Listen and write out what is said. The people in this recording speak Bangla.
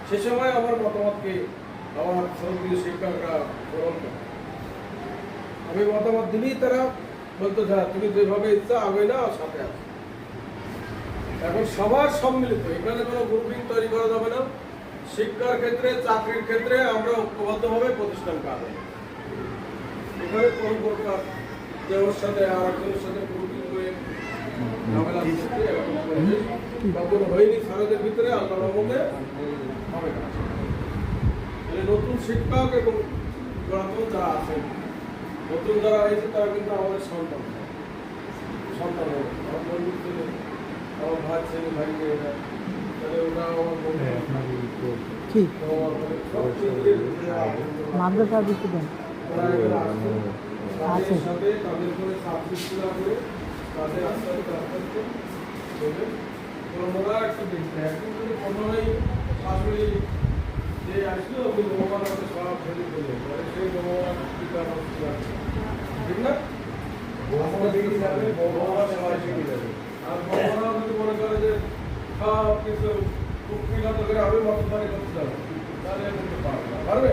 সে সময় আমার মতামতকে আমার সহযোগী শিক্ষকরা গ্রহণ করে। আমি মতামত দিলেই তারা বলতো যা তুমি যেভাবে ইচ্ছা আগে না সাথে আছো। এখন সবার সম্মিলিত, এখানে কোনো গ্রুপিং তৈরি করা যাবে না। শিক্ষার ক্ষেত্রে, চাকরির ক্ষেত্রে আমরা ঐক্যবদ্ধভাবে প্রতিষ্ঠান কাজ। এখানে কোন প্রকার যে ওর সাথে আর একজনের সাথে গ্রুপিং করে ঝামেলা করতে কখনো হয়নি। স্যারদের ভিতরে আল্লাহর রহমতে হবে না। নতুন শিক্ষক এবং পুরাতন যারা আছেন, নতুন যারা হয়েছে তারা কিন্তু আমাদের সন্তান সন্তান হবে। আমার বন্ধু ছেলে, আমার ভাই ছেলে, ভাই মেয়েরা, তাহলে ওটা আমার বন্ধু। মাদ্রাসা দিতে দেন তাদের সাথে তাদের করে সাবসৃষ্টি না করে তাদের আস্তে আস্তে আস্তে আস্তে চলবে। ওরা একটু দেখবে এখন যদি প্রথমেই শাশুড়ি যে আসলো ওই ভগবান আমাকে সব ফেলে ফেলে সেই ভগবান ঠিক না? ভগবান সবাই শিখে যাবে। আর ভগবান যদি মনে করে যে সব কিছু কুক্ষিগত করে আমি মতদারি করতে যাবো, তাহলে কিন্তু পারবে।